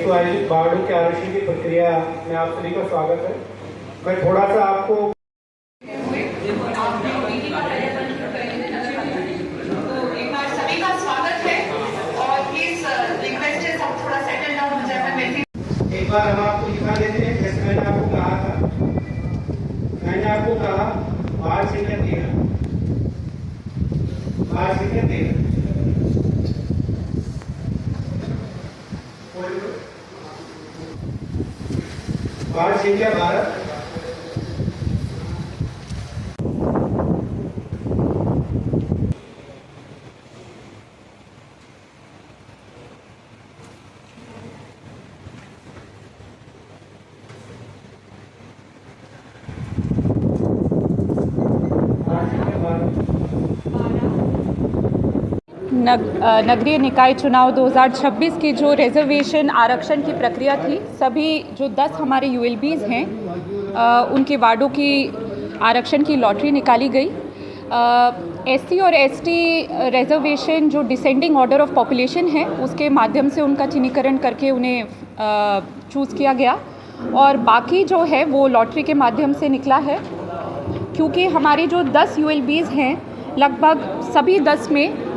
हेतु आयोजित वार्डों के आरक्षण की प्रक्रिया में आप सभी का स्वागत है। मैं थोड़ा सा आपको एक बार हम आपको दिखा देते हैं। जैसे मैंने आपको कहा था, वार्ड संख्या 13, वार्ड संख्या 13, वार्ड संख्या 12, नगरीय निकाय चुनाव 2026 की जो रिजर्वेशन आरक्षण की प्रक्रिया थी, सभी जो 10 हमारे यूएलबीज़ हैं उनके वार्डों की आरक्षण की लॉटरी निकाली गई। एससी और एसटी रिजर्वेशन जो डिसेंडिंग ऑर्डर ऑफ पॉपुलेशन है, उसके माध्यम से उनका चिन्हीकरण करके उन्हें चूज़ किया गया और बाकी जो है वो लॉटरी के माध्यम से निकला है। क्योंकि हमारी जो 10 यूएलबीज़ हैं, लगभग सभी 10 में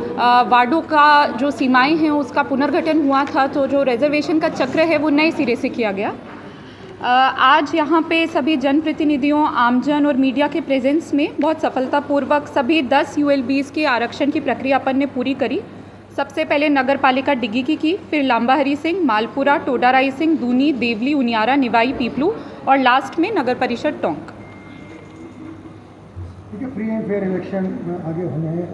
वार्डों का जो सीमाएं हैं उसका पुनर्गठन हुआ था, तो जो रिजर्वेशन का चक्र है वो नए सिरे से किया गया। आज यहाँ पे सभी जनप्रतिनिधियों, आमजन और मीडिया के प्रेजेंस में बहुत सफलतापूर्वक सभी 10 यूएलबीज़ की आरक्षण की प्रक्रिया अपन ने पूरी करी। सबसे पहले नगर पालिका डिग्गी की, फिर लांबाहरी सिंह, मालपुरा, टोडाराई सिंह, दूनी, देवली, उनियारा, निवाई, पीपलू और लास्ट में नगर परिषद Tonk. Free and fair election आगे होने हैं,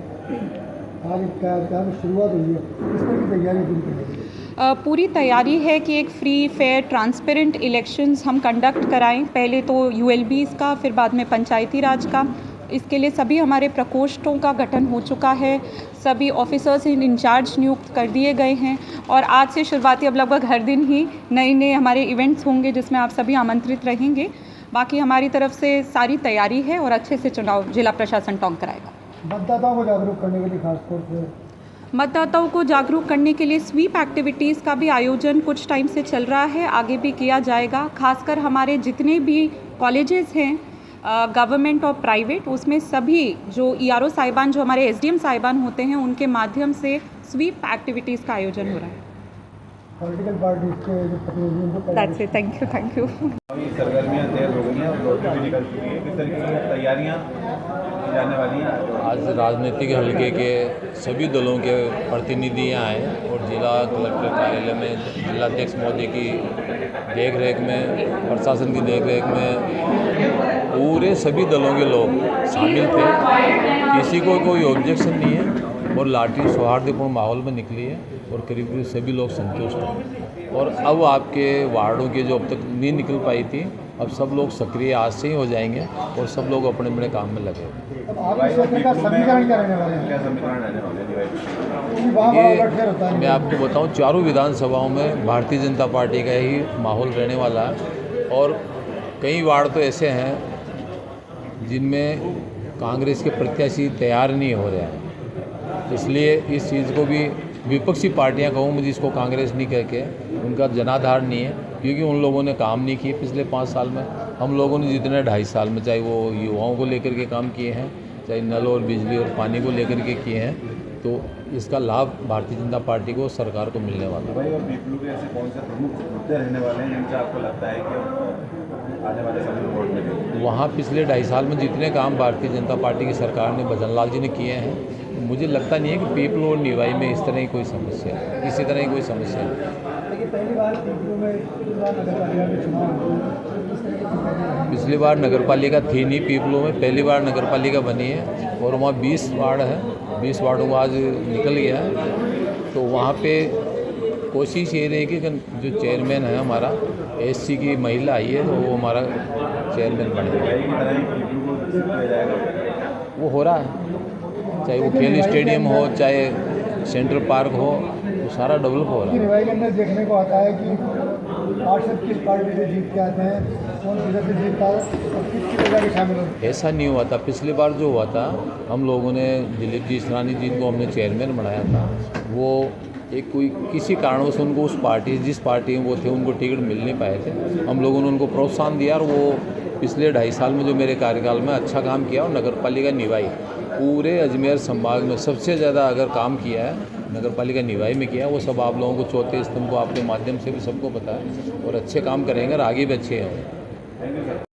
आज क्या शुरुआत हुई है, इस पर की तैयारी पूरी करेंगे? पूरी तैयारी है कि एक फ्री फेयर ट्रांसपेरेंट इलेक्शंस हम कंडक्ट कराएं। पहले तो यूएलबीज़ का, फिर बाद में पंचायती राज का। इसके लिए सभी हमारे प्रकोष्ठों का गठन हो चुका है, सभी ऑफिसर्स इंचार्ज नियुक्त कर दिए गए हैं और आज से शुरुआती अब लगभग हर दिन ही नए हमारे इवेंट्स होंगे जिसमें आप सभी आमंत्रित रहेंगे। बाकी हमारी तरफ से सारी तैयारी है और अच्छे से चुनाव जिला प्रशासन टोंक कराएगा। मतदाताओं को जागरूक करने के लिए खासतौर पर मतदाताओं को जागरूक करने के लिए स्वीप एक्टिविटीज़ का भी आयोजन कुछ टाइम से चल रहा है, आगे भी किया जाएगा। खासकर हमारे जितने भी कॉलेजेस हैं गवर्नमेंट और प्राइवेट, उसमें सभी जो ईआरओ साहिबान, जो हमारे एसडीएम साहिबान होते हैं, उनके माध्यम से स्वीप एक्टिविटीज़ का आयोजन हो रहा है। पॉलिटिकल पार्टीज के जो प्रतिनिधियों को दैट्स इट, थैंक यू। सरगर्मियाँ तेज हो गई हैं और लॉटरी भी निकल चुकी है। किस तरीके की तैयारियाँ जाने वाली हैं? आज राजनीतिक हलके के सभी दलों के प्रतिनिधि यहाँ आए और जिला कलेक्टर कार्यालय में जिलाध्यक्ष महोदय की देखरेख में, प्रशासन की देखरेख में पूरे सभी दलों के लोग शामिल थे। किसी को कोई ऑब्जेक्शन नहीं है और लॉटरी सौहार्दपूर्ण माहौल में निकली है और करीब करीब सभी लोग संतुष्ट हैं। और अब आपके वार्डों के जो अब तक नहीं निकल पाई थी, अब सब लोग सक्रिय आज से ही हो जाएंगे और सब लोग अपने अपने काम में लगे। ये मैं आपको बताऊं, चारों विधानसभाओं में भारतीय जनता पार्टी का ही माहौल रहने वाला है और कई वार्ड तो ऐसे हैं जिनमें कांग्रेस के प्रत्याशी तैयार नहीं हो रहे हैं। इसलिए इस चीज़ को भी विपक्षी पार्टियां कहूँ मैं, जिसको कांग्रेस नहीं कह के, उनका जनाधार नहीं है, क्योंकि उन लोगों ने काम नहीं किए पिछले 5 साल में। हम लोगों ने जितने 2.5 साल में, चाहे वो युवाओं को लेकर के काम किए हैं, चाहे नल और बिजली और पानी को लेकर के किए हैं, तो इसका लाभ भारतीय जनता पार्टी को, सरकार को मिलने वाला है। भाई, और पीपलू के ऐसे कौन से प्रमुख मुद्दे रहने वाले हैं जिनसे आपको लगता है कि आने वाले समय में वोट मिलेगा? वहाँ पिछले 2.5 साल में जितने काम भारतीय जनता पार्टी की सरकार ने, भजन लाल जी ने किए हैं, मुझे लगता नहीं है कि पीपलू और निवाई में इस तरह की कोई समस्या है, किसी तरह की कोई समस्या नहीं। पहली बार पीपलू में नगर पालिका के चुनाव, पिछली बार नगर पालिका थी नहीं पीपलू में, पहली बार नगर पालिका बनी है और वहाँ 20 वार्ड है, 20 वार्डों को आज निकल गया है। तो वहाँ पे कोशिश ये रही कि जो चेयरमैन है हमारा, एससी की महिला आई है, तो वो हमारा चेयरमैन बने। वो हो रहा है, चाहे वो खेल स्टेडियम हो, चाहे सेंट्रल पार्क हो, वो सारा डेवलप हो रहा है। निवाई के अंदर देखने को आता है कि पार्षद किस पार्टी से जीत के आते हैं, कौन किधर से जीतता है और किसकी वजह के शामिल होते हैं। ऐसा नहीं हुआ था। पिछली बार जो हुआ था, हम लोगों ने दिलीप जी सरानी जी को हमने चेयरमैन बनाया था, वो एक कोई किसी कारणवश उनको उस पार्टी जिस पार्टी में वो थे उनको टिकट मिल नहीं पाए थे। हम लोगों ने उनको प्रोत्साहन दिया और वो पिछले 2.5 साल में जो मेरे कार्यकाल में अच्छा काम किया और नगर पालिका निवाई पूरे अजमेर संभाग में सबसे ज़्यादा अगर काम किया है नगर पालिका निवाई में किया, वो सब आप लोगों को चौथे स्तंभ को आपके माध्यम से भी सबको पता है और अच्छे काम करेंगे और आगे भी अच्छे हैं।